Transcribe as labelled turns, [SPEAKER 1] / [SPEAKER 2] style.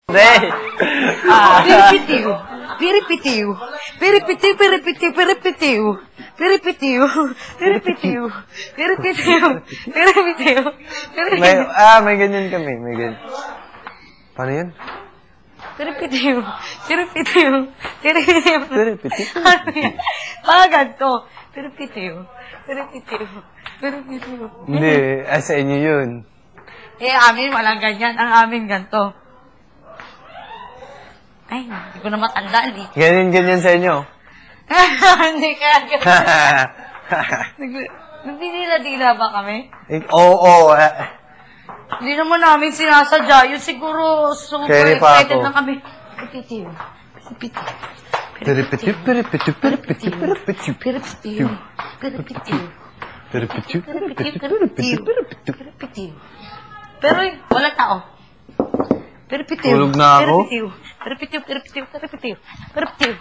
[SPEAKER 1] Hindi.
[SPEAKER 2] Piripitiu. Piripitiu. Piripitiu, piripitiu, piripitiu. Piripitiu. Piripitiu. Piripitiu. Piripitiu.
[SPEAKER 1] May ganyan kami. May ganyan. Paano yan?
[SPEAKER 2] Piripitiu. Piripitiu. Piripitiu.
[SPEAKER 1] Piripitiu.
[SPEAKER 2] Ano yan? Mga ganito. Piripitiu. Piripitiu. Piripitiu.
[SPEAKER 1] Hindi. Sa inyo yun.
[SPEAKER 2] Amin walang ganyan. Ang amin ganito. Ay, hindi ko na matandaan eh.
[SPEAKER 1] Ganyan sa inyo.
[SPEAKER 2] Hindi kaya ganyan. Nagdidila-dila ba kami?
[SPEAKER 1] Oo.
[SPEAKER 2] Hindi naman namin sinasadya. Yun siguro super
[SPEAKER 1] Kaya pa
[SPEAKER 2] excited
[SPEAKER 1] ako.
[SPEAKER 2] na kami. Piripitiu.
[SPEAKER 1] Piripitiu, piripitiu, piripitiu, piripitiu.
[SPEAKER 2] Piripitiu. Piripitiu.
[SPEAKER 1] Piripitiu,
[SPEAKER 2] Piripitiu. Piripitiu. Pero wala tao. Piripitiu.
[SPEAKER 1] Tulog na ako.
[SPEAKER 2] Piripitiu. Piripitiu, piripitiu, piripitiu. Piripitiu.